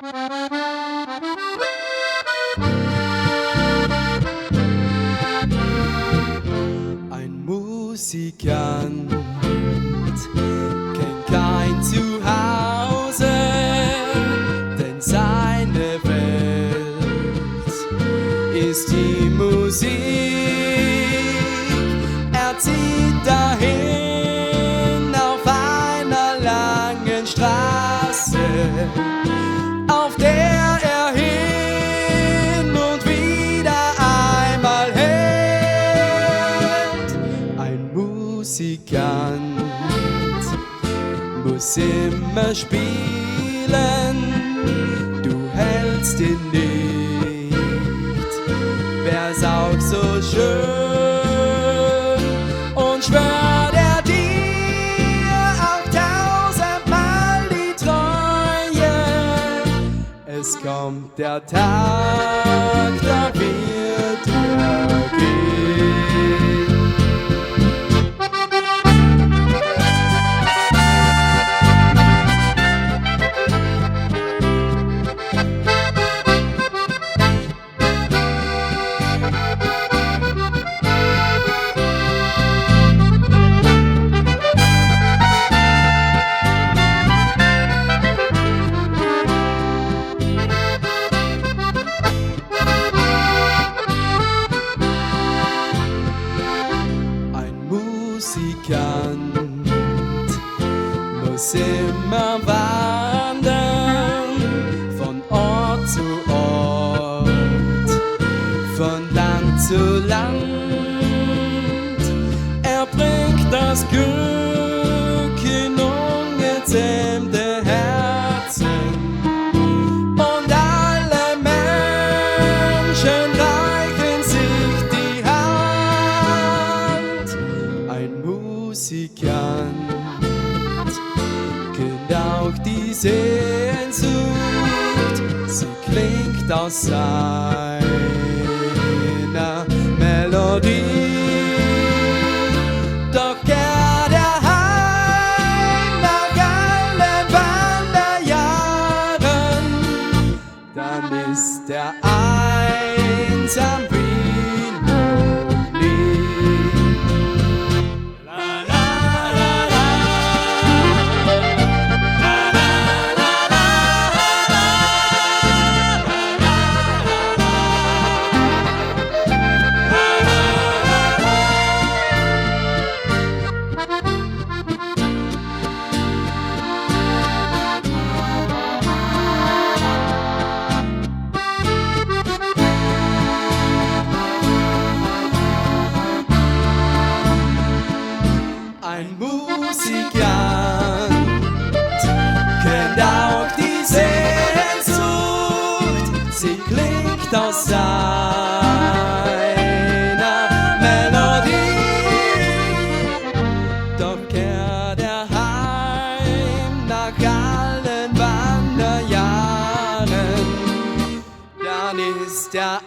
Ein Musikant kennt kein Zuhause, denn seine Welt ist die Musik. Er zieht dahin auf einer langen Straße, auf der er hin und wieder einmal hält. Ein Musikant muss immer spielen, du hältst ihn nicht, wär's auch so schön, und schwört er dir auch 1000-mal die Treue. Es kommt der Tag, da wird er gehen. Musikant muss immer wandern, von Ort zu Ort, von Land zu Land. Er bringt das Glück in ungezähmte Herzen, und alle Menschen reichen sich die Hand. Ein Musikant kennt auch die Sehnsucht, sie klingt aus seiner Melodie. Doch kehrt er heim nach allen Wanderjahren, dann ist er einsam wie noch nie. Ein Musikant kennt auch die Sehnsucht, sie klingt aus seiner Melodie. Doch kehrt er heim nach allen Wanderjahren, dann ist er